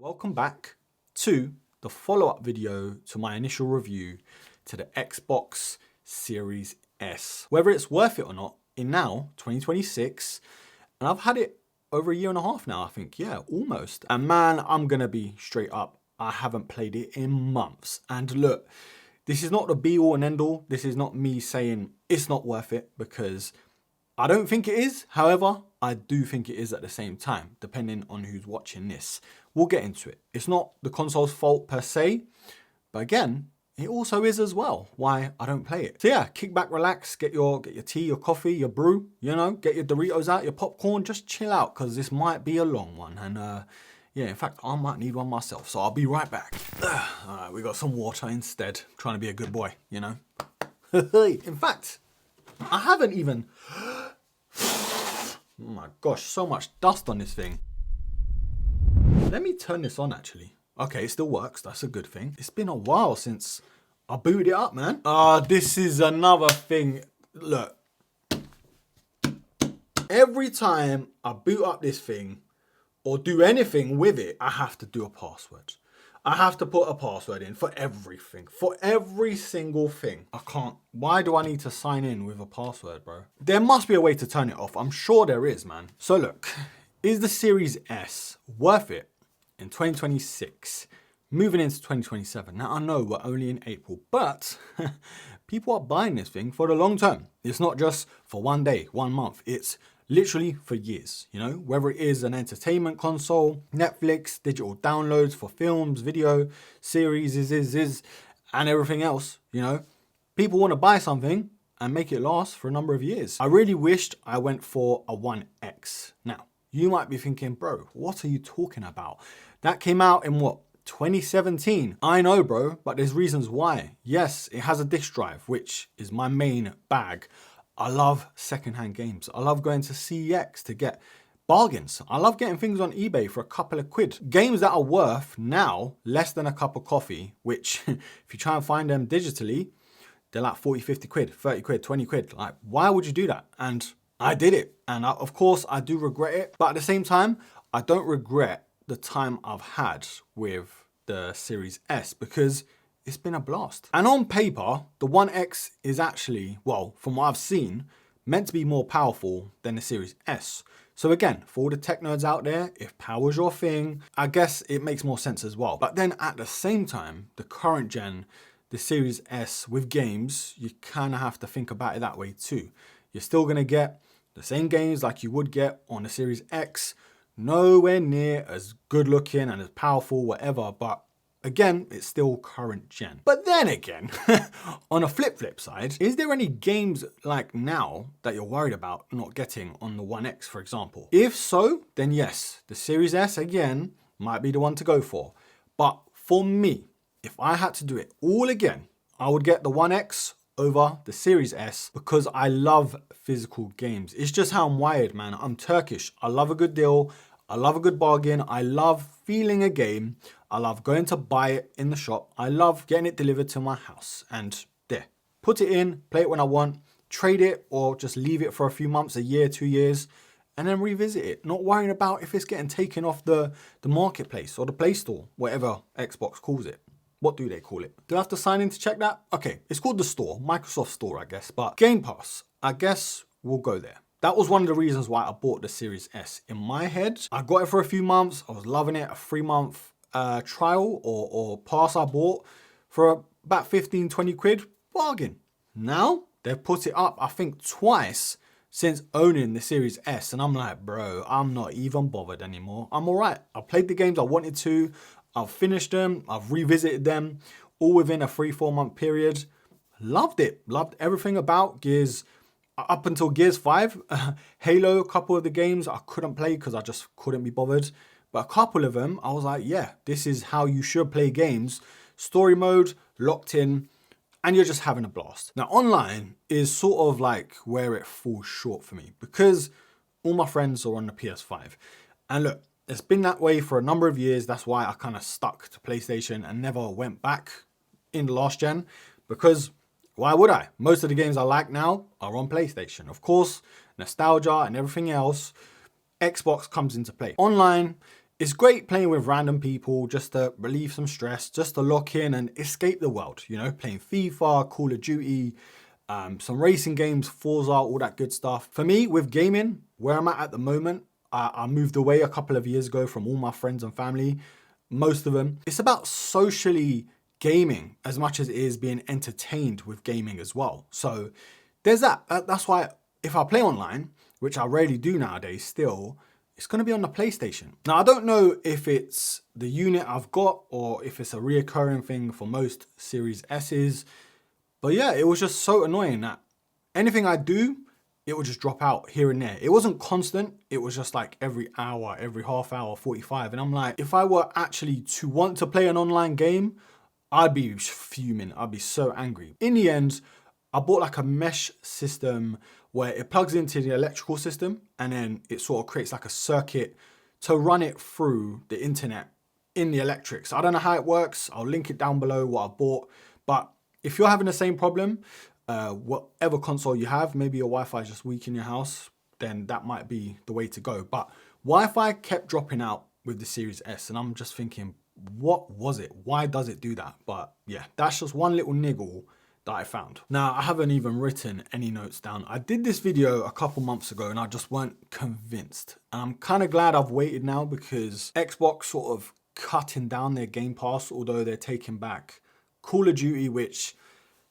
Welcome back to the follow-up video to my initial review to the Xbox Series S. Whether it's worth it or not in now, 2026, and I've had it over a year and a half now, I think, yeah, almost. And man, I'm gonna be straight up, I haven't played it in months. And look, this is not the be all and end all. This is not me saying it's not worth it, because I don't think it is. However, I do think it is at the same time, depending on who's watching this. We'll get into it. It's not the console's fault per se, but again, it also is as well why I don't play it. So yeah, kick back, relax, get your tea, your coffee, your brew, you know, get your Doritos out, your popcorn, just chill out, because this might be a long one. And yeah, in fact, I might need one myself, so I'll be right back. All right, we got some water instead. Trying to be a good boy, you know. In fact, I haven't even... Oh my gosh, so much dust on this thing. Let me turn this on actually. Okay, it still works, that's a good thing. It's been a while since I booted it up, man. This is another thing. Look, every time I boot up this thing or do anything with it, I have to do a password. I have to put a password in for everything, for every single thing. I can't. Why do I need to sign in with a password, bro? There must be a way to turn it off. I'm sure there is, man. So look, is the Series S worth it in 2026, moving into 2027? Now, I know we're only in April, but people are buying this thing for the long term. It's not just for one day, 1 month. It's literally for years, you know, whether it is an entertainment console, Netflix, digital downloads for films, video, series, and everything else, you know. People want to buy something and make it last for a number of years. I really wished I went for a One X. Now, you might be thinking, bro, what are you talking about? That came out in what, 2017? I know, bro, but there's reasons why. Yes, it has a disc drive, which is my main bag. I love secondhand games. I love going to CEX to get bargains. I love getting things on eBay for a couple of quid. Games that are worth now less than a cup of coffee, which if you try and find them digitally, they're like 40, 50 quid, 30 quid, 20 quid. Like, why would you do that? And I did it. And of course, I do regret it. But at the same time, I don't regret the time I've had with the Series S, because it's been a blast. And on paper, the One X is actually, well, from what I've seen, meant to be more powerful than the Series S. So again, for all the tech nerds out there, if power's your thing, I guess it makes more sense as well. But then at the same time, the current gen, the Series S with games, you kind of have to think about it that way too. You're still gonna get the same games like you would get on the Series X, nowhere near as good looking and as powerful, whatever, but again, it's still current gen. But then again, on a flip side, is there any games like now that you're worried about not getting on the One X, for example? If so, then yes, the Series S again might be the one to go for. But for me, if I had to do it all again, I would get the One X over the Series S, because I love physical games. It's just how I'm wired, man. I'm Turkish. I love a good deal. I love a good bargain. I love feeling a game. I love going to buy it in the shop. I love getting it delivered to my house and there, put it in, play it when I want, trade it, or just leave it for a few months, a year, 2 years, and then revisit it. Not worrying about if it's getting taken off the marketplace or the Play Store, whatever Xbox calls it. What do they call it? Do I have to sign in to check that? Okay, it's called the store, Microsoft Store, I guess. But Game Pass, I guess we'll go there. That was one of the reasons why I bought the Series S. In my head, I got it for a few months. I was loving it. A 3-month trial or pass I bought for about 15, 20 quid. Bargain. Now, they've put it up, I think, twice since owning the Series S. And I'm like, bro, I'm not even bothered anymore. I'm all right. I played the games I wanted to. I've finished them. I've revisited them all within a 3-4 month period. Loved it. Loved everything about Gears. Up until Gears 5, Halo, a couple of the games I couldn't play because I just couldn't be bothered. But a couple of them, I was like, yeah, this is how you should play games. Story mode, locked in, and you're just having a blast. Now, online is sort of like where it falls short for me, because all my friends are on the PS5. And look, it's been that way for a number of years. That's why I kind of stuck to PlayStation and never went back in the last gen, because why would I? Most of the games I like now are on PlayStation. Of course, nostalgia and everything else, Xbox comes into play. Online It's great playing with random people just to relieve some stress, just to lock in and escape the world, you know, playing FIFA, Call of Duty, some racing games, Forza, all that good stuff. For me, with gaming, where I'm at the moment, I moved away a couple of years ago from all my friends and family, most of them. It's about socially gaming as much as it is being entertained with gaming as well. So there's that. That's why if I play online, which I rarely do nowadays still, it's going to be on the PlayStation. Now, I don't know if it's the unit I've got or if it's a reoccurring thing for most Series S's. But yeah, it was just so annoying that anything I do, it would just drop out here and there. It wasn't constant. It was just like every hour, every half hour, 45. And I'm like, if I were actually to want to play an online game, I'd be fuming. I'd be so angry. In the end, I bought like a mesh system where it plugs into the electrical system and then it sort of creates like a circuit to run it through the internet in the electrics. I don't know how it works. I'll link it down below what I bought. But if you're having the same problem, whatever console you have, maybe your Wi-Fi is just weak in your house, then that might be the way to go. But Wi-Fi kept dropping out with the Series S and I'm just thinking, what was it? Why does it do that? But yeah, that's just one little niggle that I found. Now, I haven't even written any notes down. I did this video a couple months ago and I just weren't convinced. And I'm kind of glad I've waited now because Xbox sort of cutting down their Game Pass, although they're taking back Call of Duty, which,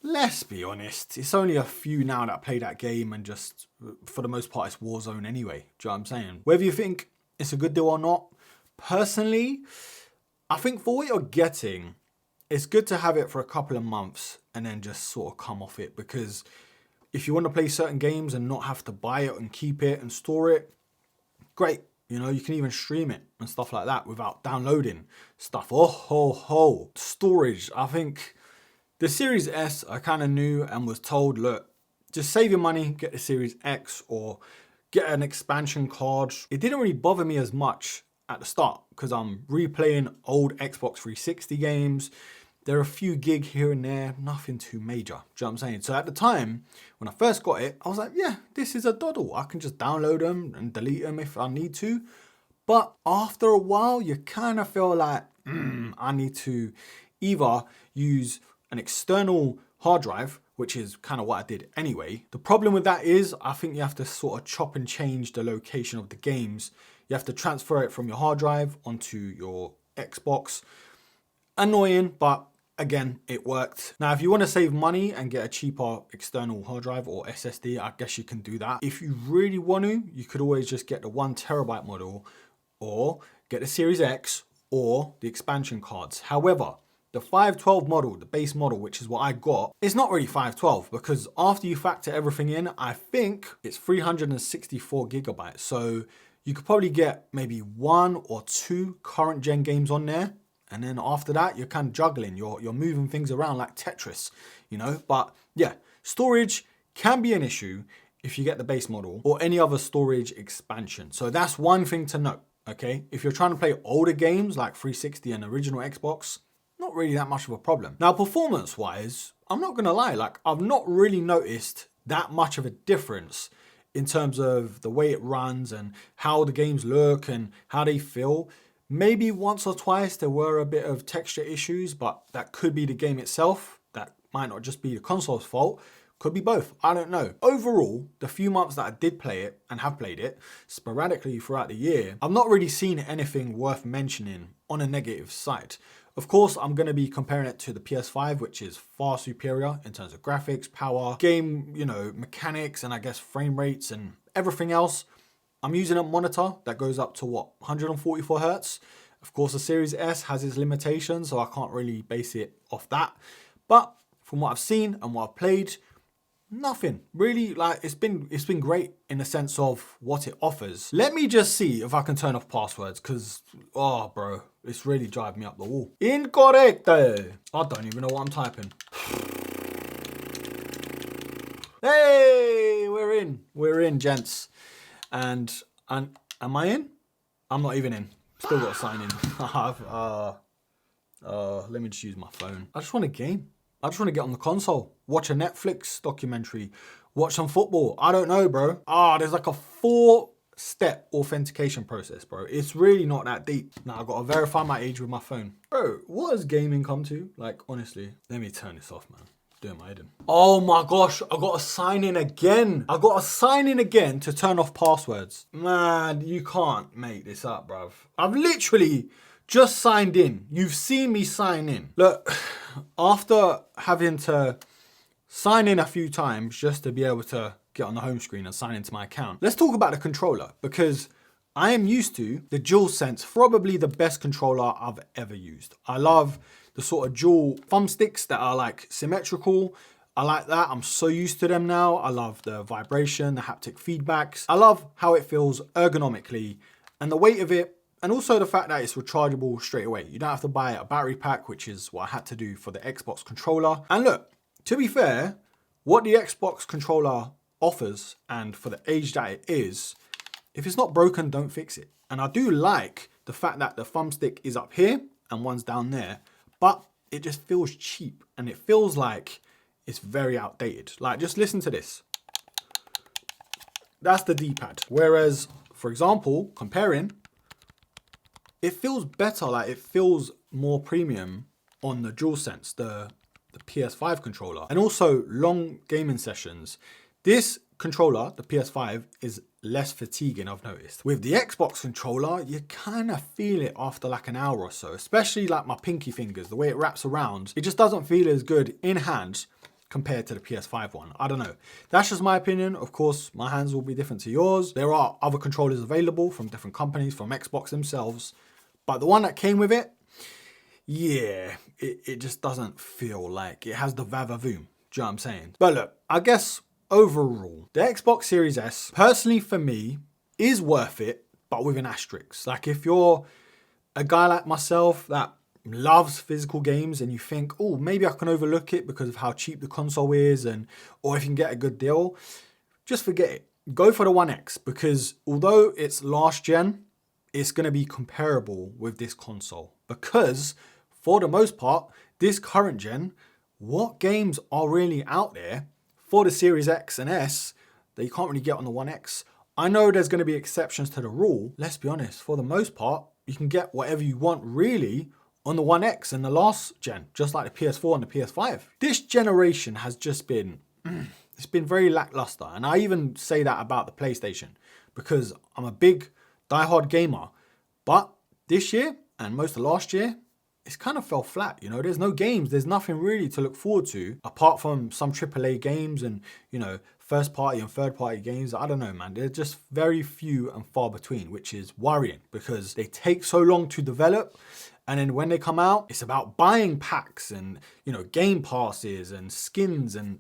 let's be honest, it's only a few now that play that game and just, for the most part, it's Warzone anyway. Do you know what I'm saying? Whether you think it's a good deal or not, personally, I think for what you're getting, it's good to have it for a couple of months and then just sort of come off it, because if you want to play certain games and not have to buy it and keep it and store it, great. You know, you can even stream it and stuff like that without downloading stuff. Oh, ho, ho. Storage. I think the Series S, I kind of knew and was told, look, just save your money, get the Series X or get an expansion card. It didn't really bother me as much at the start because I'm replaying old Xbox 360 games. There are a few gig here and there, nothing too major. Do you know what I'm saying? So at the time, when I first got it, I was like, yeah, this is a doddle. I can just download them and delete them if I need to. But after a while, you kind of feel like, I need to either use an external hard drive, which is kind of what I did anyway. The problem with that is I think you have to sort of chop and change the location of the games. You have to transfer it from your hard drive onto your Xbox. Annoying, but again, it worked. Now, if you want to save money and get a cheaper external hard drive or SSD, I guess you can do that. If you really want to, you could always just get the 1 terabyte model or get the Series X or the expansion cards. However, the 512 model, the base model, which is what I got, it's not really 512 because after you factor everything in, I think it's 364 gigabytes. So you could probably get maybe 1 or 2 current gen games on there. And then after that, you're kind of juggling. You're moving things around like Tetris, you know? But yeah, storage can be an issue if you get the base model or any other storage expansion. So that's one thing to note, okay? If you're trying to play older games like 360 and original Xbox, not really that much of a problem. Now, performance-wise, I'm not gonna lie, like I've not really noticed that much of a difference in terms of the way it runs and how the games look and how they feel. Maybe once or twice there were a bit of texture issues, but that could be the game itself. That might not just be the console's fault. Could be both. I don't know. Overall, the few months that I did play it and have played it sporadically throughout the year, I've not really seen anything worth mentioning on a negative side. Of course, I'm going to be comparing it to the PS5, which is far superior in terms of graphics, power, game, you know, mechanics, and I guess frame rates and everything else. I'm using a monitor that goes up to 144 Hertz. Of course, the Series S has its limitations, so I can't really base it off that. But from what I've seen and what I've played, nothing really. Like it's been great in the sense of what it offers. Let me just see if I can turn off passwords, because oh bro, it's really driving me up the wall. Incorrect. I don't even know what I'm typing. Hey, we're in, gents. And am I in? I'm not even in. Still got to sign in. Let me just use my phone. I just want a game. I just want to get on the console, watch a Netflix documentary, watch some football. I don't know, bro. There's like a 4 step authentication process, bro. It's really not that deep. Now I gotta verify my age with my phone. Bro, what has gaming come to? Like, honestly, let me turn this off, man. Doing my head in. Oh my gosh, I gotta sign in again. I gotta sign in again to turn off passwords. Man, you can't make this up, bruv. I've literally just signed in. You've seen me sign in. Look, after having to sign in a few times just to be able to get on the home screen and sign into my account, let's talk about the controller, because I am used to the DualSense, probably the best controller I've ever used. I love the sort of dual thumbsticks that are like symmetrical. I like that. I'm so used to them now. I love the vibration, the haptic feedbacks. I love how it feels ergonomically and the weight of it, and also the fact that it's rechargeable straight away. You don't have to buy a battery pack, which is what I had to do for the Xbox controller. And look, to be fair, what the Xbox controller offers, and for the age that it is, if it's not broken, don't fix it. And I do like the fact that the thumbstick is up here and one's down there, but it just feels cheap and it feels like it's very outdated. Like, just listen to this. That's the D-pad. Whereas, for example, comparing, it feels better, like it feels more premium on the DualSense, the PS5 controller. And also long gaming sessions. This controller, the PS5, is less fatiguing, I've noticed. With the Xbox controller, you kind of feel it after like an hour or so, especially like my pinky fingers, the way it wraps around. It just doesn't feel as good in hand compared to the PS5 one. I don't know. That's just my opinion. Of course, my hands will be different to yours. There are other controllers available from different companies, from Xbox themselves. But the one that came with it, yeah, it just doesn't feel like it has the vavavoom. Do you know what I'm saying? But look, I guess overall, the Xbox Series S, personally for me, is worth it, but with an asterisk. Like, if you're a guy like myself that loves physical games and you think, oh, maybe I can overlook it because of how cheap the console is, or if you can get a good deal, just forget it. Go for the One X, because although it's last gen, it's going to be comparable with this console, because for the most part, this current gen, what games are really out there for the Series X and S that you can't really get on the One X? I know there's going to be exceptions to the rule. Let's be honest, for the most part, you can get whatever you want really on the One X and the last gen, just like the PS4 and the PS5. This generation has just been, it's been very lackluster. And I even say that about the PlayStation, because I'm a big diehard gamer. But this year and most of last year, it's kind of fell flat, you know. There's no games, there's nothing really to look forward to apart from some AAA games and, you know, first party and third party games. I don't know, man. They're just very few and far between, which is worrying because they take so long to develop. And then when they come out, it's about buying packs and, you know, game passes and skins and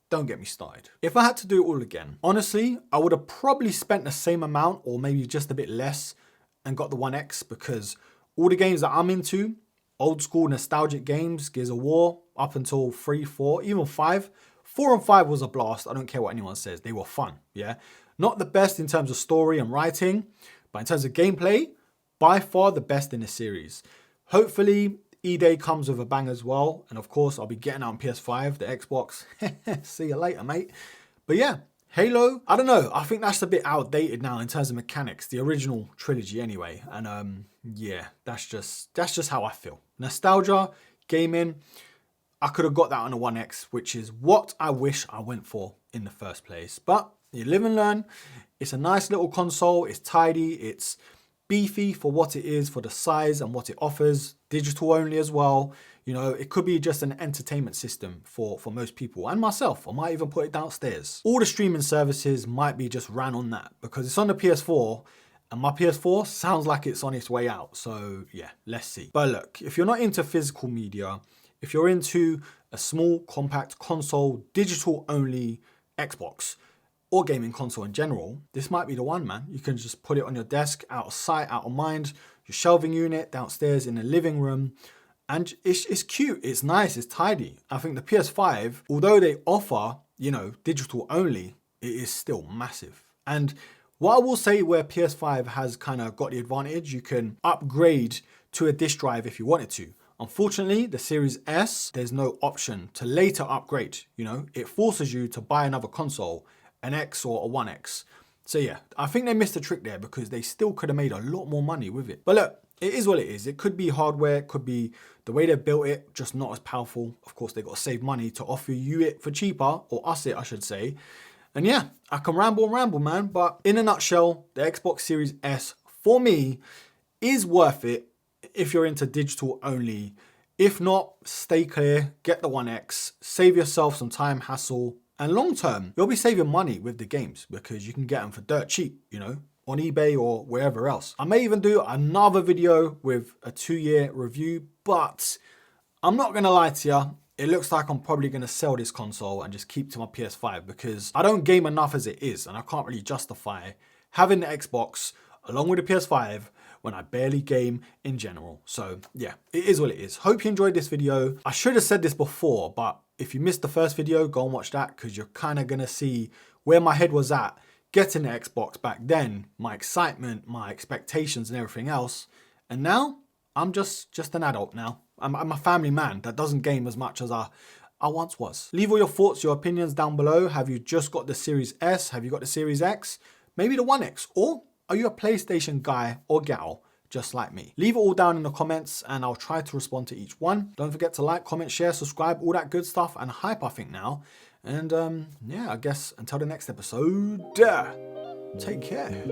don't get me started. If I had to do it all again, honestly, I would have probably spent the same amount or maybe just a bit less and got the One X, because all the games that I'm into, old school nostalgic games, Gears of War, up until 3, 4, even 5. 4 and 5 was a blast. I don't care what anyone says. They were fun, yeah? Not the best in terms of story and writing, but in terms of gameplay, by far the best in the series. Hopefully, E-Day comes with a bang as well. And of course, I'll be getting out on PS5, the Xbox. See you later, mate. But yeah, Halo, I don't know. I think that's a bit outdated now in terms of mechanics, the original trilogy anyway. And yeah, that's just how I feel. Nostalgia, gaming, I could have got that on the One X, which is what I wish I went for in the first place. But you live and learn. It's a nice little console. It's tidy. It's beefy for what it is, for the size and what it offers. Digital only as well. You know, it could be just an entertainment system for most people and myself. I might even put it downstairs. All the streaming services might be just ran on that because it's on the PS4 and my PS4 sounds like it's on its way out. So yeah, let's see. But look, if you're not into physical media, if you're into a small, compact console, digital only Xbox, or gaming console in general, this might be the one, man. You can just put it on your desk, out of sight, out of mind, your shelving unit downstairs in the living room. And it's cute, it's nice, it's tidy. I think the PS5, although they offer, you know, digital only, it is still massive. And what I will say where PS5 has kind of got the advantage, you can upgrade to a disk drive if you wanted to. Unfortunately, the Series S, there's no option to later upgrade. You know, it forces you to buy another console, an X or a One X. So yeah, I think they missed a trick there because they still could have made a lot more money with it. But look, it is what it is. It could be hardware, it could be the way they built it, just not as powerful. Of course, they got to save money to offer you it for cheaper, or us it, I should say. And yeah, I can ramble and ramble, man. But in a nutshell, the Xbox Series S, for me, is worth it if you're into digital only. If not, stay clear, get the One X, save yourself some time, hassle, and long term, you'll be saving money with the games because you can get them for dirt cheap, you know, on eBay or wherever else. I may even do another video with a 2-year review, but I'm not gonna lie to you, it looks like I'm probably gonna sell this console and just keep to my PS5 because I don't game enough as it is and I can't really justify having the Xbox along with the PS5 when I barely game in general. So yeah, it is what it is. Hope you enjoyed this video. I should have said this before, but if you missed the first video, go and watch that because you're kind of going to see where my head was at getting the Xbox back then, my excitement, my expectations and everything else. And now I'm just an adult now. I'm a family man that doesn't game as much as I once was. Leave all your thoughts, your opinions down below. Have you just got the Series S? Have you got the Series X? Maybe the One X? Or are you a PlayStation guy or gal just like me? Leave it all down in the comments and I'll try to respond to each one. Don't forget to like, comment, share, subscribe, all that good stuff and hype, I think now. And yeah, I guess until the next episode, take care.